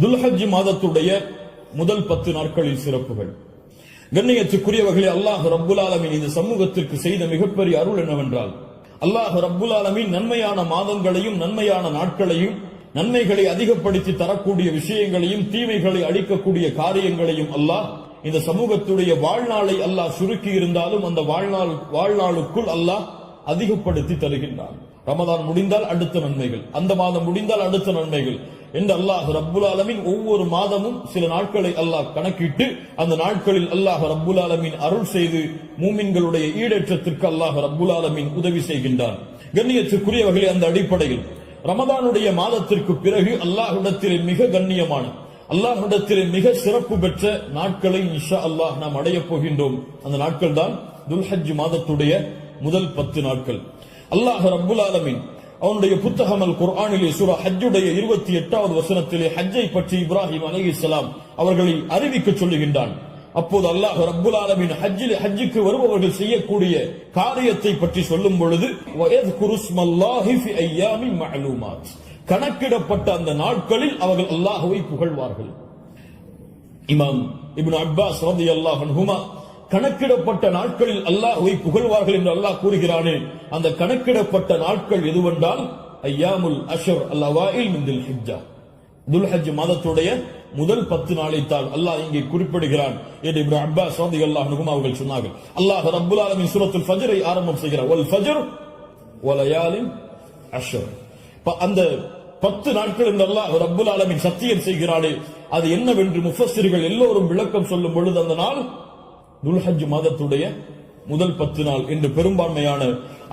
துல்ஹஜ் மாதத்துடைய முதல் 10 நாட்களில் சிறப்புகள். கண்ணியத்துக்குரியவர்களே, அல்லாஹ் ரப்புல் ஆலமீன் இந்த சமூகத்திற்கு செய்த மிகப்பெரிய அருள் என்னவென்றால், அல்லாஹ் ரப்புல் ஆலமீன் நன்மையான மாதங்களையும் நன்மையான நாட்களையும் நன்மைகளை அதிகப்படுத்தி தரக்கூடிய விஷயங்களையும் தீமைகளை அழிக்கக்கூடிய காரியங்களையும் அல்லாஹ் இந்த சமூகத்துடைய வாழ்நாளை அல்லாஹ் சுருக்கி இருந்தாலும் அந்த வாழ்நாளுக்குள் அல்லாஹ் அதிகப்படுத்தி தருகின்றான். ரமதான் முடிந்தால் அடுத்த நன்மைகள், அந்த மாதம் முடிந்தால் அடுத்த நன்மைகள் என்று அல்லாஹ் ரப்புல் ஆலமீன் ஒவ்வொரு மாதமும் சில நாட்களை அல்லாஹ் கணக்கிட்டு அந்த நாட்களில் அல்லாஹ் ரப்புல் ஆலமீன் அருள் செய்து மூமின்களுடைய ஈடேற்றத்திற்கு அல்லாஹ் ரப்புல் ஆலமீன் உதவி செய்கின்றான். கண்ணியத்துக்குரியவர்களே, அந்த அடிப்படையில் ரமதானுடைய மாதத்திற்கு பிறகு அல்லாஹ்விடத்திலே மிக கண்ணியமான, அல்லாஹ்விடத்திலே மிக சிறப்பு பெற்ற நாட்களை இன்ஷா அல்லாஹ் நாம் அடையப் போகின்றோம். அந்த நாட்கள் தான் துல்ஹஜ் மாதத்துடைய முதல் 10 நாட்கள். அல்லாஹ் ரப்புல் ஆலமீன் அவனுடைய புத்தகம் அல் குர்ஆனிலே சூரா ஹஜ்ஜுடைய 28வது வசனத்திலே ஹஜ்ஜை பற்றி இப்ராஹிம் அலைஹிஸ்ஸலாம் அவர்களை அறிவிக்க சொல்லுகின்றான். அப்போது அல்லாஹ் ரப்புல் ஆலமீன் ஹஜ்ஜுக்கு வருபவர்கள் செய்யக்கூடிய காரியத்தை பற்றி சொல்லும் பொழுது வயத்குருஸ்மல்லாஹி ஃபி அய்யாமின் மஅலூமாத், கணக்கிடப்பட்ட அந்த நாட்களில் அவர்கள் அல்லாஹ்வை புகழ்வார்கள். இமாம் இப்னு அப்பாஸ் ரலியல்லாஹு அன்ஹுமா கணக்கிடப்பட்ட நாட்களில் அல்லாஹ்வை புகழ்வார்கள் என்று அல்லாஹ் கூறுகிறானே, அந்த கணக்கிடப்பட்ட நாட்கள் எதுவென்றால் அய்யாமுல் அஷ்ர் அல்-அவாயில் மின் துல்ஹிஜ்ஜா, துல்ஹஜ் மாதத்துடைய முதல் 10 நாளைத்தான் அல்லாஹ் இங்கே குறிப்பிடுகிறான் என்று இப்னு அப்பாஸ் ரலியல்லாஹு அன்ஹுமா அவர்கள் சொன்னார்கள். அல்லாஹ் ரப்புல் ஆலமீன் சூரத்துல் ஃபஜ்ரை ஆரம்பம் செய்கிறார், வல் ஃபஜ்ர் வலயாலின் அஷ்ர். அந்த 10 நாட்கள் என்று அல்லாஹ் ரப்புல் ஆலமீன் சத்தியம் செய்கிறானே, அது என்னவென்று முஃபஸ்ஸிர்கள் எல்லோரும் விளக்கம் சொல்லும் பொழுது அந்த நாள் துல்ஹஜ் மாதத்துடைய முதல் 10 நாள் என்று பெரும்பான்மையான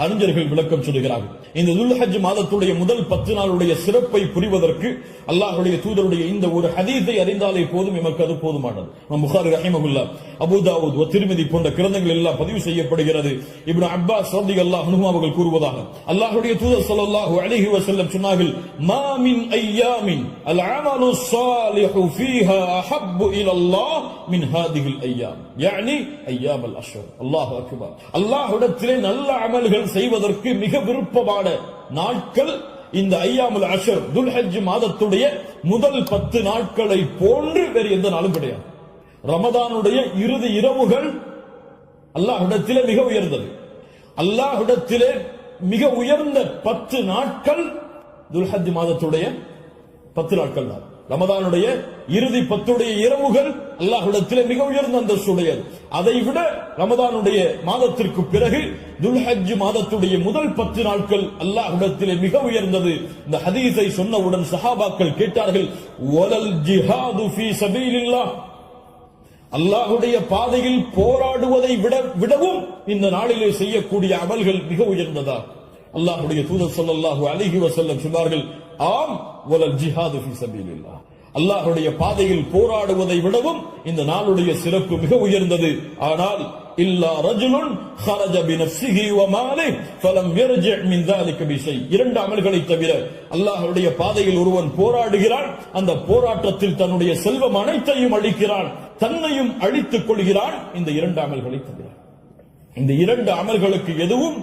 அறிஞர்கள் விளக்கம் சொல்கிறார்கள். இந்த துல்ஹஜ் மாதத்துடைய முதல் 10 நாளுடைய சிறப்பை புரிவதற்கு அல்லாஹ்வுடைய தூதருடைய இந்த ஒரு ஹதீஸை அறிந்தாலே போதும், எமக்கு அது போதுமானது. புகாரி ரஹிமஹுல்லாஹ், அபூ தாவூத், திர்மிதி போன்ற கிரந்தங்கள் எல்லாம் பதிவு செய்யப்படுகிறது. இப்னு அப்பாஸ் ரலியல்லாஹு அன்ஹு அவர்கள் கூறுவதாக, அல்லாஹ்வுடைய தூதர் ஸல்லல்லாஹு அலைஹி வஸல்லம் சொன்னார்கள், மா மின் அய்யாமின் அல் அமலு ஸாலிஹு ஃபீஹா அஹப்பு இலல்லாஹ் மின் ஹாதிஹில் அய்யாம், யானி அய்யாம் அல் அஷ்ர். அல்லாஹு அக்பர். அல்லாஹ்விடத்திலே நல்ல அமல்கள் செய்வதற்கு மிக விருப்பமான நாட்கள் இந்த அய்யாமுல் அஷ்ர், துல்ஹஜ் மாதத்துடைய முதல் 10 நாட்களை போன்று வேறு எந்த நாளும் கிடையாது. ரமதானுடைய இறுதி இரவுகள் அல்லாஹ்விடத்திலே மிக உயர்ந்தது. அல்லாஹ்விடத்திலே மிக உயர்ந்த 10 நாட்கள் துல்ஹஜ் மாதத்துடைய 10 நாட்கள் தான். ரமதானுடைய இறுதி 10 இரவுகள் அல்லாஹ்விடத்திலே மிக உயர்ந்த அந்தஸ்துடையது. அதை விட ரமதானுடைய மாதத்திற்கு பிறகு துல்ஹஜ் மாதத்துடைய முதல் 10 நாட்கள் அல்லாஹ்விடத்திலே மிக உயர்ந்தது. இந்த ஹதீஸை சொன்னவுடன் சஹாபாக்கள் கேட்டார்கள், வலல் ஜிஹாது ஃபீ சபீலில்லாஹ், அல்லாஹ்வுடைய பாதையில் போராடுவதை விடவும் இந்த நாளிலே செய்யக்கூடிய அமல்கள் மிக உயர்ந்ததா? அல்லாஹ்வுடைய தூதர் ஸல்லல்லாஹு அலைஹி வஸல்லம் சொன்னார்கள், ஆம், வலல் ஜிஹாது ஃபீ சபீலில்லாஹ், அல்லாஹ்வுடைய பாதையில் போராடுவதை விடவும் இந்த நாளுடைய சிறப்பு மிக உயர்ந்தது. ஆனால் இல்லா ரஜுலுன் ஹரஜ பினஃப்ஸிஹி வ மாலிஹி ஃபலம் யர்ஜி' மின் ذلك பிஷை, 2 அமல்களை தவிர அல்லாஹ்வுடைய பாதையில் ஒருவன் போராடுகிறான், அந்த போராட்டத்தில் தன்னுடைய செல்வம் அனைத்தையும் அளிக்கிறான், தன்னையும் அழித்துக் கொள்கிறான், இந்த 2 அமல்களை தவிர. இந்த 2 அமல்களுக்கு எதுவும்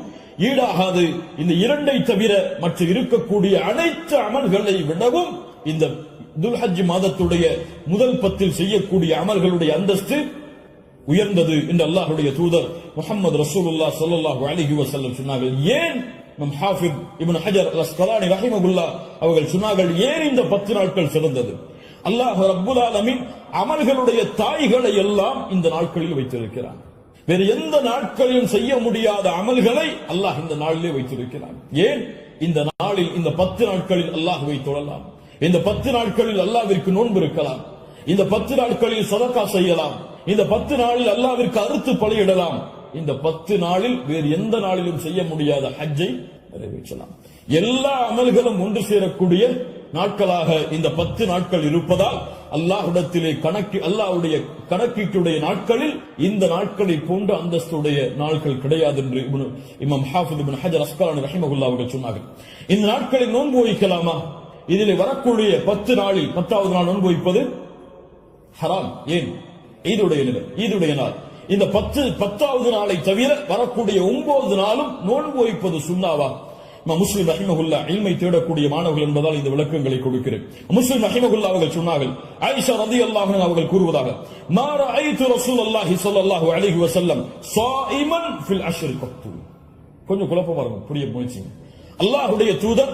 ஈடாகாது. இந்த 2ஐ தவிர மற்ற இருக்கக்கூடிய அனைத்து அமல்களை விடவும் இந்த துல்ஹஜ் மாதத்துடைய முதல் 10 செய்யக்கூடிய அமல்களுடைய அந்தஸ்து உயர்ந்தது என்று அல்லாஹ்வுடைய தூதர் முஹம்மது ரசூலுல்லாஹ் ஸல்லல்லாஹு அலைஹி வஸல்லம் சொன்னார்கள். ஏன் நம் ஹாஃபிஸ் இப்னு ஹஜர் அல் அஸ்கலானி ரஹிமஹுல்லாஹ் அவர்கள் சொன்னார்கள், ஏன் இந்த 10 நாட்கள் சிறந்தது? அல்லாஹ் ரப்புல் ஆலமீன் அமல்களுடைய தாய்களை எல்லாம் இந்த நாட்களில் வைத்திருக்கிறான். வேறு எந்த நாட்களிலும் செய்ய முடியாத அமல்களை அல்லாஹ் இந்த நாளிலே வைத்திருக்கிறான். ஏன்? இந்த நாளில், இந்த 10 நாட்களில் அல்லாஹ்வை தொழலாம், இந்த 10 நாட்களில் அல்லாஹ்விற்கு நோன்பு இருக்கலாம், இந்த 10 நாட்களில் சதகா செய்யலாம், இந்த 10 நாளில் அல்லாஹ்விற்கு அறுத்து பலியிடலாம், இந்த 10 நாளில் வேறு எந்த நாளிலும் செய்ய முடியாத ஹஜ்ஜை நிறைவேற்றலாம். எல்லா அமல்களும் ஒன்று சேரக்கூடிய நாட்களாக இந்த 10 நாட்கள் இருப்பதால் அல்லாஹ்விடத்திலே அல்லாஹ்வுடைய கணக்கீட்டுடைய நாட்களில் இந்த நாட்களை போன்ற அந்தஸ்துடைய நாட்கள் கிடையாது என்று இமாம் ஹாஃபிஸ் இப்னு ஹஜர் அஸ்கலானி ரஹிமஹுல்லாஹ் அவர்கள் சொன்னார்கள். இந்த நாட்களில் நோன்பு வைக்கலாமா? இதில் வரக்கூடிய 10 நாளில் 10வது நாள் நோன்பு வைப்பது ஹராம். ஏன்? ஈதுடைய நாள். இந்த 10வது நாளை தவிர வரக்கூடிய 9 நாளும் நோன்பு வைப்பது சுன்னாவா? முஸ்லிம் ரஹிமஹுல்லா இல்மை தேடக்கூடிய மாணவர்கள் என்பதால் இந்த விளக்கங்களை கொடுக்கிறேன். முஸ்லிம் ரஹிமஹுல்லா அவர்கள் சொன்னார்கள், ஆயிஷா ரலியல்லாஹு அன்ஹா அவர்கள் கூறுவதாக, மா ரஅய்து ரசூலுல்லாஹி ஸல்லல்லாஹு அலைஹி வஸல்லம் ஸாயிமன் ஃபில் அஷ்ர் கத்து. கொஞ்சம் குழப்பமா இருக்கும், புரிய முயற்சி. அல்லாஹ்வுடைய தூதர்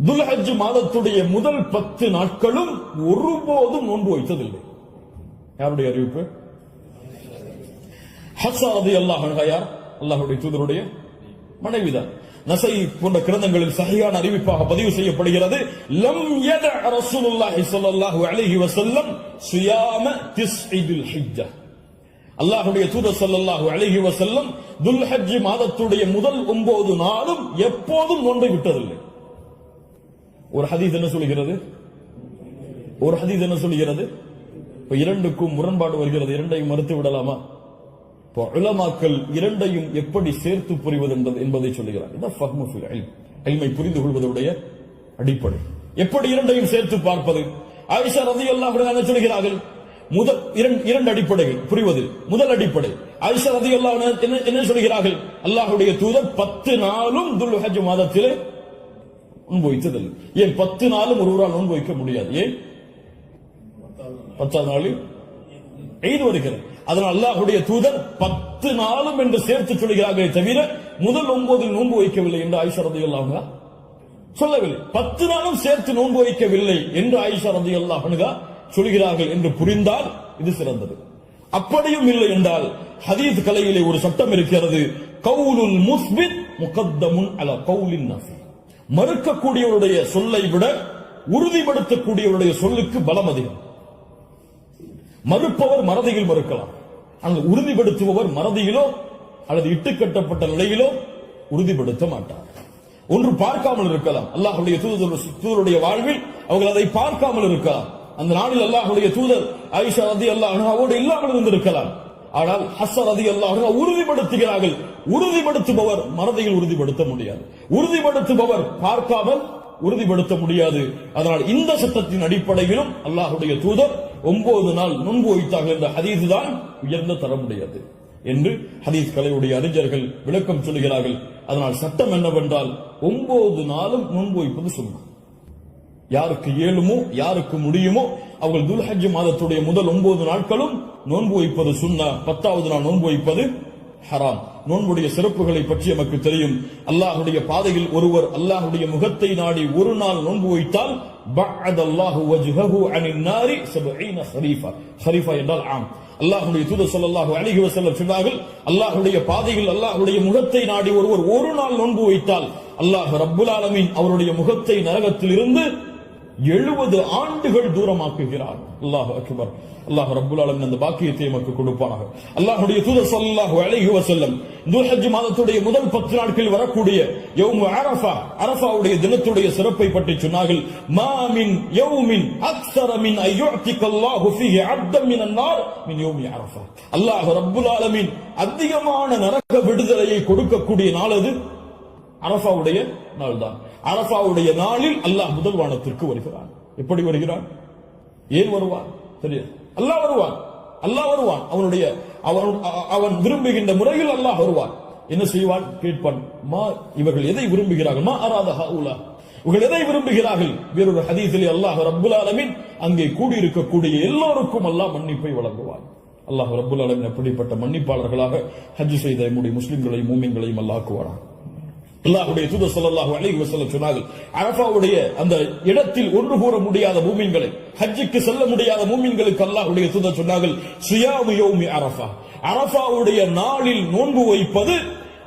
துல்ஹஜ் மாதத்துடைய முதல் 10 நாட்களும் ஒருபோதும் நோன்பு வைத்ததில்லை. யாருடைய அறிவிப்பு? ஹஃப்ஸா ரலியல்லாஹு அன்ஹா யார்? அல்லாஹ்வுடைய தூதருடைய மனைவிதான். நஸை போன்ற கிரந்தங்களில் சஹீஹான அறிவிப்பாக பதிவு செய்யப்படுகிறது, லம் யத ரசூலுல்லாஹி ஸல்லல்லாஹு அலைஹி வஸல்லம் ஸியாம திஸ்இல் ஹிஜ்ஜா. அல்லாஹ்வுடைய தூதர் ஸல்லல்லாஹு அலைஹி வஸல்லம் துல்ஹஜ் மாதத்துடைய முதல் 9 நாளும் எப்போதும் நோன்பை விட்டதில்லை. ஒரு ஹதீஸ் என்ன சொல்கிறது? இப்ப இரண்டுக்கும் முரண்பாடு வருகிறது, இரண்டையும் மறுத்து விடலாமா? உலமாக்கள் இரண்டையும் எப்படி சேர்த்து புரிவது என்பதை சொல்லுகிறார். இதான் ஃபஹ்மு ஃபில் இல்ம், இல்மை புரிந்து கொள்வதுடைய அடிப்படை. எப்படி இரண்டையும் சேர்த்து பார்ப்பது? ஆயிஷா ரலியல்லாஹு அன்ஹா என்ன சொல்கிறார்கள்? முதல் இரண்டு அடிப்படைகள் புரிவது. முதல் அடிப்படை, ஆயிஷா ரலியல்லாஹு அன்ஹா என்ன சொல்கிறார்கள்? அல்லாஹ்வுடைய தூதர் 10 நாளும் துல்ஹஜ் மாதத்திலே நோன்பு வைத்ததில்லை. ஏன் 10 நாளும் ஒருவரால் நோன்பு வைக்க முடியாது? ஏன்? 10ஆவது நாளில் ஈத் வருகிறது. அதனால் அல்லாஹ்வுடைய தூதர் 10 நாளும் என்று சேர்த்து சொல்கிறார்களே தவிர முதல் 9 நோன்பு வைக்கவில்லை என்று ஆயிஷா ரலியல்லாஹு அன்ஹா சொல்லவில்லை. 10 நாளும் சேர்த்து நோன்பு வைக்கவில்லை என்று ஆயிஷா ரலியல்லாஹு அன்ஹா சொல்கிறார்கள் என்று புரிந்தால் இது சிறந்தது. அப்படியும் இல்லை என்றால் ஹதீஸ் கலையிலே ஒரு சட்டம் இருக்கிறது, கவுலுல் முஸ்பித் முகத்தமுன் அலா கவுலின் நாஃபி. மறுக்கக்கூடியவருடைய சொல்லை விட உறுதிப்படுத்தக்கூடியவருடைய சொல்லுக்கு பலம் அதிகம். மறுப்பவர் மறதியில் மறுக்கலாம், ஆனால் உறுதிப்படுத்துபவர் மறதியிலோ அல்லது இட்டுக்கட்டப்பட்ட நிலையிலோ உறுதிப்படுத்த மாட்டார். ஒன்று பார்க்காமல் இருக்கலாம், அல்லாஹ்வுடைய தூதருடைய வாழ்வில் அவர்கள் அதை பார்க்காமல் இருக்கலாம். அந்த நாளில் அல்லாஹ்வுடைய தூதர் ஆயிஷா ரலியல்லாஹு அன்ஹாவோடு இல்லாமல் இருந்திருக்கலாம். ஆனால் ஹஃப்ஸா ரலியல்லாஹு அன்ஹா உறுதிப்படுத்துகிறார்கள். உறுதிப்படுத்துபவர் மறதியில் உறுதிப்படுத்த முடியாது, உறுதிப்படுத்துபவர் பார்க்காமல் உறுதிப்படுத்த முடியாது. அதனால் இந்த சட்டத்தின் அடிப்படையிலும் அல்லாஹ்வுடைய தூதர் 9 நாள் நோன்பு வைத்தார்கள் என்ற ஹதீஸ் தான் உயர்ந்த தரமுடையது என்று ஹதீஸ் கலையுடைய அறிஞர்கள் விளக்கம் சொல்கிறார்கள். அதனால் சட்டம் என்னவென்றால் 9 நாளும் நோன்பு வைப்பது சுன்னா. யாருக்கு இயலுமோ யாருக்கு முடியுமோ அவர்கள் துல்ஹஜ் மாதத்துடைய முதல் 9 நாட்களும் நோன்பு வைப்பது சுன்னா. 10ஆவது நாள் நோன்பு வைப்பது ஹராம். நோன்புடைய சிறப்புகளை பற்றி நமக்கு தெரியும். அல்லாஹ்வுடைய பாதையில் ஒருவர் அல்லாஹ்வுடைய முகத்தை நாடி ஒரு நாள் நோன்பு வைத்தால் பஅதல்லாஹு வஜ்ஹஹு அனின் நாரி 70 ஹரீஃபா. ஹரீஃபா என்றால் ஆம். அல்லாஹ்வுடைய தூதர் ஸல்லல்லாஹு அலைஹி வஸல்லம் சொன்னார்கள், அல்லாஹ்வுடைய பாதையில் அல்லாஹ்வுடைய முகத்தை நாடி ஒருவர் ஒரு நாள் நோன்பு வைத்தால் அல்லாஹ் ரப்புல் ஆலமீன் அவருடைய முகத்தை நரகத்தில் இருந்து 70 ஆண்டுகள் தூரமாக்குகிறார். அல்லாஹு அக்பர். அல்லாஹ் ரப்புல் ஆலமீன் அந்த பாக்கியத்தை நமக்கு கொடுப்பானாக. அல்லாஹ்வுடைய தூதர் ஸல்லல்லாஹு அலைஹி வஸல்லம் துல்ஹஜ் மாதத்துடைய முதல் 10 நாட்களில் வரக்கூடிய யௌமு அரஃபா, அரஃபாவுடைய தினத்துடைய சிறப்பை பற்றி சொன்னார்கள். மா மின் யௌமின் அக்ஸர மின் அய்யுஅதிகல்லாஹு ஃபீஹி அப்தன் மினன் நார் மின் யௌமி அரஃபா. அல்லாஹ் ரப்புல் ஆலமீன் அதிகமான நரக விடுதலையை கொடுக்கக்கூடிய நாள் அது அரஃபாவுடைய நாள் தான். அரஃபாவுடைய நாளில் அல்லாஹ் முதல் வானத்திற்கு வருகிறான். எப்படி வருகிறான்? ஏன் வருவான்? தெரியாது. அல்லாஹ் வருவான், அல்லாஹ் வருவான். அவன் விரும்புகின்ற முறையில் அல்லாஹ் வருவான். என்ன செய்வான்? கேட்பான், மா இவர்கள் எதை விரும்புகிறார்கள்? மா அராத ஹாஉலா, இவர்கள் எதை விரும்புகிறார்கள்? வேறொரு ஹதீஸிலே அல்லாஹ் ரப்புல் ஆலமீன் அங்கே கூடியிருக்கக்கூடிய எல்லோருக்கும் அல்லாஹ் மன்னிப்பை வழங்குவான். அல்லாஹ் ரப்புல் ஆலமீன் அப்படிப்பட்ட மன்னிப்பாளர்களாக ஹஜ் செய்த நம்முடைய முஸ்லிம்களையும் மூமின்களையும் அல்லாஹ் ஆக்குவானாக. அல்லாஹ்வுடைய தூதர் ஸல்லல்லாஹு அலைஹி வஸல்லம் சொன்னார்கள், அரஃபாவுடைய அந்த இடத்தில் ஒன்று கூற முடியாத மூமின்களை, ஹஜ்ஜுக்கு செல்ல முடியாத மூமின்களுக்கு அல்லாஹ்வுடைய தூதர் சொன்னார்கள், ஸியாமு யௌமி அரஃபா, அரஃபாவுடைய நாளில் நோன்பு வைப்பது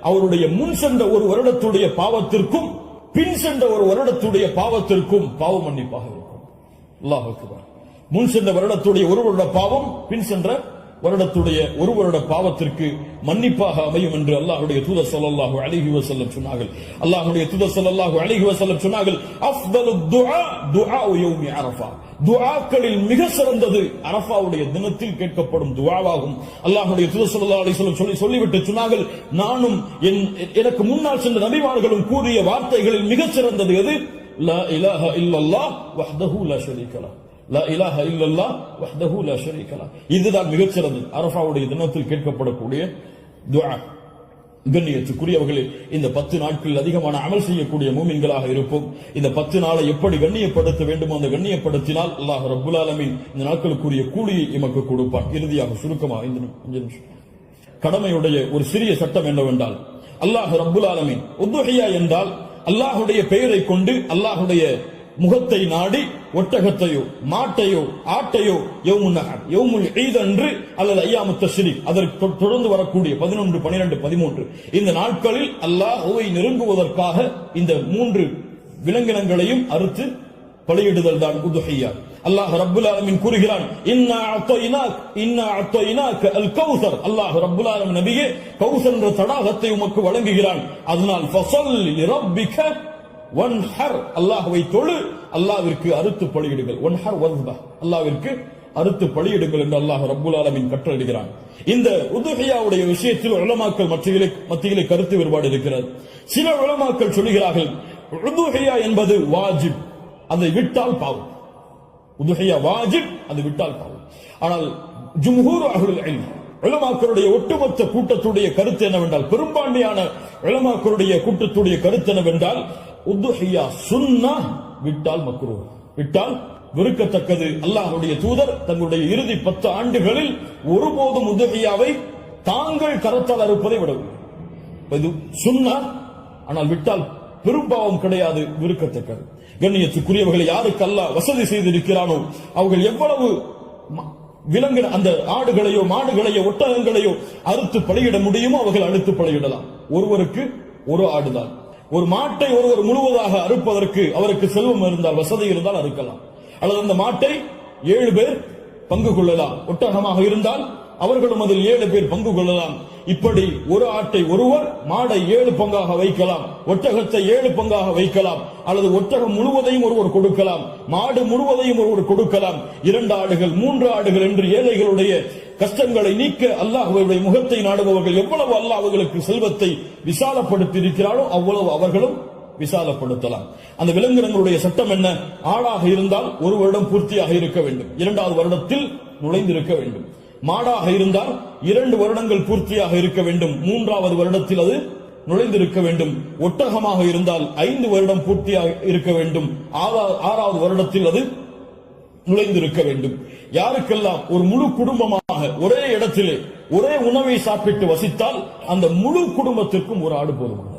அவருடைய முன் சென்ற ஒரு வருடத்துடைய பாவத்திற்கும் பின் சென்ற ஒரு வருடத்துடைய பாவத்திற்கும் பாவ மன்னிப்பாக இருக்கும். அல்லாஹ் அக்பர். முன் சென்ற வருடத்துடைய ஒரு வருட பாவம் பின் சென்ற வருடத்துடைய ஒரு வருட பாவத்திற்கு மன்னிப்பாக அமையும் என்று அல்லாஹ்வுடைய தூதர் ஸல்லல்லாஹு அலைஹி வஸல்லம் சொன்னார்கள். அல்லாஹ்வுடைய தூதர் ஸல்லல்லாஹு அலைஹி வஸல்லம் சொன்னார்கள், அஃதலு துஆ துஆஉ யௌமி அரஃபா, துஆக்களில் மிக சிறந்தது அரஃபாவுடைய தினத்தில் கேட்கப்படும் துஆவாகும். அல்லாஹ்வுடைய தூதர் ஸல்லல்லாஹு அலைஹி வஸல்லம் சொல்லிவிட்டு சொன்னார்கள், நானும் எனக்கு முன்னால் சென்ற நபிமார்களும் கூறிய வார்த்தைகளில் மிக சிறந்தது எது? லா இலாஹா இல்லல்லாஹ் வஹ்தஹு லா ஷரீக லஹ், லா இலாஹ இல்லல்லாஹ் வஹ்தஹு லா ஷரீக லஹ். இதுதான் மிகச் சிறந்தது அரஃபாவுடைய தினத்தில் கேட்கப்படக்கூடிய துஆ. கண்ணியத்துக்குரியவர்களே, இந்த 10 நாட்களில் அதிகமான அமல் செய்யக்கூடிய மூமின்களாக இருப்போம். இந்த 10 நாளை எப்படி கண்ணியப்படுத்த வேண்டுமோ அந்த கண்ணியப்படுத்தினால் அல்லாஹ் ரப்புல் ஆலமீன் இந்த நாட்களுக்குரிய கூலியை எமக்கு கொடுப்பான். இறுதியாக சுருக்கமாக கடமையுடைய ஒரு சிறிய சட்டம் என்னவென்றால், அல்லாஹ் ரப்புல் ஆலமீன் உதுஹியா என்றால் அல்லாஹுடைய பெயரை கொண்டு அல்லாஹுடைய முகத்தை நாடி ஒட்டகத்தையோ மாட்டையோ ஆட்டையோ யௌமுன் நஹர் யௌமுல் ஈத் அன்று அல்லது அய்யாமுத் தஷ்ரீக் அதற்கு தொடர்ந்து வரக்கூடிய 11, 12, 13 இந்த நாட்களில் அல்லாஹ்வை நெருங்குவதற்காக இந்த 3 விலங்கினங்களையும் அறுத்து பலியிடுதல் தான் உதுஹியா. அல்லாஹ் ரப்புல் ஆலமீன் கூறுகிறான், இன்னா அத்தய்னாக அல் கௌசர். அல்லாஹ் ரப்புல் ஆலமீன் நபியே கௌசர் என்ற தடாகத்தை உமக்கு வழங்குகிறான். அதனால் ஃபஸல்லி லிரப்பிக வன்ஹர், அல்லாஹ்வை தொழு, அல்லாஹ்விற்கு அறுத்து பலியிடுங்கள். வன்ஹர் வஸ்பஹ், அல்லாஹ்விற்கு அறுத்து பலியிடுங்கள் என்று அல்லாஹ் ரப்புல் ஆலமீன் கட்டளையிடுகிறான். இந்த உதுஹியாவுடைய விஷயத்தில் உலமாக்கள் மத்தியிலே கருத்து வேறுபாடு இருக்கிறது. சில உலமாக்கள் சொல்கிறார்கள் உதுஹியா என்பது வாஜிப், அதை விட்டால் பாவம். உதுஹியா வாஜிப், அது விட்டால் பாவம். ஆனால் ஜும்ஹூர் அஹ்லுல் இல்ம் உலமாக்களுடைய ஒட்டுமொத்த கூட்டத்துடைய கருத்து என்னவென்றால், பெரும்பான்மையான உலமாக்களுடைய கூட்டத்துடைய கருத்து என்னவென்றால், உதுஹியா சுன்னah, விட்டால் மக்ரூஹ், விட்டால் வெறுக்கத்தக்கது. அல்லாஹ்வுடைய தூதர் தங்களுடைய இறுதி 10 ஆண்டுகளில் ஒருபோதும் உதுஹியாவை தாங்கள் கரத்தால் அறுப்பதை விடவில்லை. இது சுன்னah, ஆனால் விட்டால் பெரும்பாவம் கிடையாது, வெறுக்கத்தக்கது. கண்ணியத்துக்குரியவர்களை யாருக்கு அல்லாஹ் வசதி செய்திருக்கிறானோ அவர்கள் எவ்வளவு விலங்கு அந்த ஆடுகளையோ மாடுகளையோ ஒட்டகங்களையோ அறுத்து பலியிட முடியுமோ அவர்கள் அறுத்து பலியிடலாம். ஒருவருக்கு ஒரு ஆடுதான். ஒரு மாட்டை ஒருவர் முழுவதாக அறுப்பதற்கு அவருக்கு செல்வம் இருந்தால், வசதி இருந்தால் அறுக்கலாம். அல்லது அந்த மாட்டை 7 பேர் பங்கு கொள்ளலாம். ஒட்டகமாக இருந்தால் அவர்களும் அதில் 7 பேர் பங்கு கொள்ளலாம். இப்படி ஒரு ஆட்டை ஒருவர், மாடை 7 பங்காக வைக்கலாம், ஒட்டகத்தை 7 பங்காக வைக்கலாம். அல்லது ஒட்டகம் முழுவதையும் ஒருவர் கொடுக்கலாம், மாடு முழுவதையும் ஒருவர் கொடுக்கலாம். 2 ஆடுகள் 3 ஆடுகள் என்று ஏழைகளுடைய கஷ்டங்களை நீக்க அல்லாஹ்வுடைய முகத்தை நாடுபவர்கள் எவ்வளவு அல்லாஹ் அவர்களுக்கு செல்வத்தை விசாலப்படுத்தி இருக்கிறாரோ அவ்வளவு அவர்களும் விசாலப்படுத்தலாம். அந்த விலங்கினங்களுடைய சட்டம் என்ன? ஆடாக இருந்தால் 1 வருடம் பூர்த்தியாக இருக்க வேண்டும், 2வது வருடத்தில் நுழைந்திருக்க வேண்டும். மாடாக இருந்தால் 2 வருடங்கள் பூர்த்தியாக இருக்க வேண்டும், 3வது வருடத்தில் அது நுழைந்திருக்க வேண்டும். ஒட்டகமாக இருந்தால் 5 வருடம் பூர்த்தியாக இருக்க வேண்டும், 6வது வருடத்தில் அது நுழைந்திருக்க வேண்டும். யாருக்கெல்லாம் ஒரு முழு குடும்பமாக ஒரே இடத்திலே ஒரே உணவை சாப்பிட்டு வசித்தால் அந்த முழு குடும்பத்திற்கும் ஒரு ஆடு போதுமானது,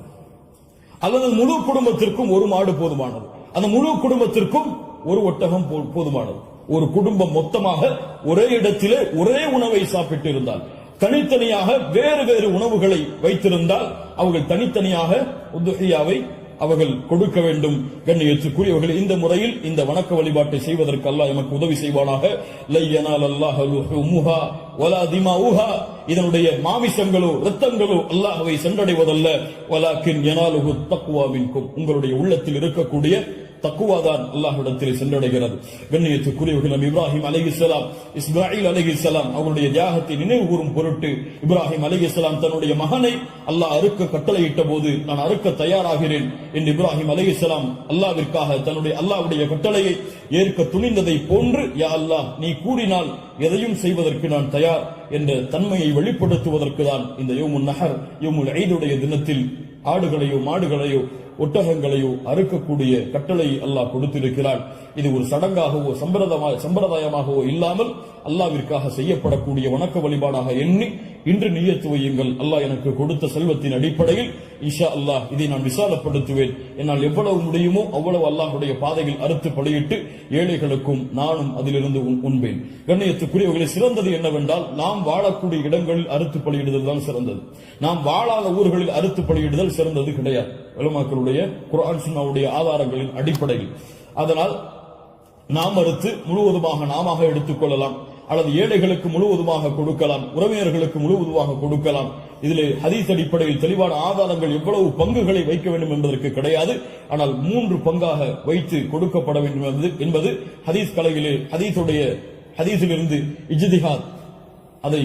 அல்லது முழு குடும்பத்திற்கும் ஒரு மாடு போதுமானது, அந்த முழு குடும்பத்திற்கும் ஒரு ஒட்டகம் போதுமானது. ஒரு குடும்பம் மொத்தமாக ஒரே இடத்திலே ஒரே உணவை சாப்பிட்டு இருந்தால், தனித்தனியாக வேறு வேறு உணவுகளை வைத்திருந்தால் அவர்கள் தனித்தனியாக உதுஹியாவை அவர்கள் கொடுக்க வேண்டும். கண்ணியத்துக்குரியவர்கள், இந்த முறையில் இந்த வணக்க வழிபாட்டை செய்வதற்கு அல்லாஹ் எமக்கு உதவி செய்வானாக. லை யனால் அல்லாஹ் லுஹுமுஹா வலா திமாஉஹா, இதனுடைய மாமிசங்களோ இரத்தங்களோ அல்லாஹ்வை சென்றடைவதல்ல. வலாக்கின் யனாலுஹு தக்வா மின்கும், உங்களுடைய உள்ளத்தில் இருக்கக்கூடிய தக்குவாதான் அல்லாஹ்விடத்தில் சென்றடைகிறது. கண்ணியத்துக்குரியவர்கள், நபி இப்ராஹிம் அலைஹிஸ்ஸலாம், இஸ்மாயில் அலைஹிஸ்ஸலாம் அவருடைய தியாகத்தை நினைவு கூறும் பொருட்டு இப்ராஹிம் அலைஹிஸ்ஸலாம் தன்னுடைய மகனை அல்லாஹ் அறுக்க கட்டளையிட்ட போது, நான் அறுக்க தயாராகிறேன் என்று இப்ராஹிம் அலைஹிஸ்ஸலாம் அல்லாஹ்விற்காக தன்னுடைய அல்லாஹ்வுடைய கட்டளையை ஏற்க துணிந்ததை போன்று, யா அல்லாஹ் நீ கூறினால் எதையும் செய்வதற்கு நான் தயார் என்ற தன்மையை வெளிப்படுத்துவதற்கு தான் இந்த யௌமுன் நஹர் யௌமுல் ஈதுடைய தினத்தில் ஆடுகளையோ மாடுகளையோ ஒட்டகங்களையோ அறுக்கக்கூடிய கட்டளை அல்லாஹ் கொடுத்திருக்கிறார். இது ஒரு சடங்காகவோ சம்பிரதாயமாகவோ இல்லாமல் அல்லாஹ்விற்காக செய்யப்படக்கூடிய வணக்க வழிபாடாக எண்ணி இன்று நியத்து வையுங்கள். அல்லாஹ் எனக்கு கொடுத்த செல்வத்தின் அடிப்படையில் இன்ஷா அல்லாஹ் இதை நான் விசாலப்படுத்துவேன். என்னால் எவ்வளவு முடியுமோ அவ்வளவு அல்லாஹ்வுடைய பாதையில் அறுத்து பலியிட்டு ஏழைகளுக்கும் நானும் அதிலிருந்து உண்பேன். கண்ணியத்துக்குரியவர்களை, சிறந்தது என்னவென்றால் நாம் வாழக்கூடிய இடங்களில் அறுத்து பலியிடுதல் தான் சிறந்தது. நாம் வாழாத ஊர்களில் அறுத்து பலியிடுதல் சிறந்தது கிடையாது, உலமாக்களுடைய குர்ஆன் சுன்னாவுடைய ஆதாரங்களின் அடிப்படையில். அதனால் நாம் அறுத்து முழுவதுமாக நாம எடுத்துக் கொள்ளலாம், அல்லது ஏழைகளுக்கு முழுவதுமாக கொடுக்கலாம், உறவினர்களுக்கு முழுவதுமாக கொடுக்கலாம். இதில் ஹதீஸ் அடிப்படையில் தெளிவான ஆதாரங்கள் எவ்வளவு பங்குகளை வைக்க வேண்டும் என்பதற்கு கிடையாது. ஆனால் 3 பங்காக வைத்து கொடுக்கப்பட வேண்டும் என்பது ஹதீஸ் கலையிலே ஹதீஸிலிருந்து இஜ்திஹாத் அதை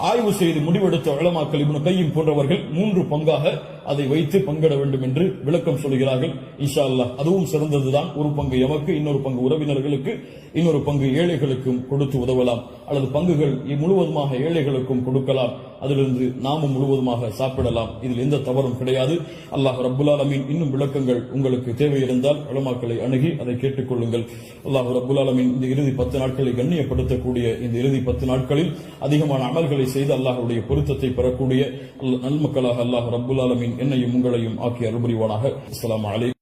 ஆய்வு செய்து முடிவெடுத்த உலமாக்கள் இப்னு கையிம் போன்றவர்கள் 3 பங்காக அதை வைத்து பங்கிட வேண்டும் என்று விளக்கம் சொல்கிறார்கள். இன்ஷா அல்லாஹ் அதுவும் சிறந்ததுதான். ஒரு பங்கு எமக்கு, இன்னொரு பங்கு உறவினர்களுக்கு, இன்னொரு பங்கு ஏழைகளுக்கும் கொடுத்து உதவலாம். அல்லது பங்குகள் முழுவதுமாக ஏழைகளுக்கும் கொடுக்கலாம். அதிலிருந்து நாமும் முழுவதுமாக சாப்பிடலாம். இதில் எந்த தவறும் கிடையாது. அல்லாஹ் ரப்புல் ஆலமீன் இன்னும் விளக்கங்கள் உங்களுக்கு தேவை இருந்தால் உலமாக்களை அணுகி அதை கேட்டுக்கொள்ளுங்கள். அல்லாஹ் ரப்புல் ஆலமீன் இந்த இறுதி 10 நாட்களை கண்ணியப்படுத்தக்கூடிய இந்த இறுதி 10 நாட்களில் அதிகமான அமல்களை செய்து அல்லாஹ்வுடைய பொருத்தத்தை பெறக்கூடிய நல்மக்களாக அல்லாஹ் ரப்புல் ஆலமீன் என்னையும் உங்களையும் ஆக்கி அருள்புரிவானாக. அஸ்ஸலாமு அலைக்கும்.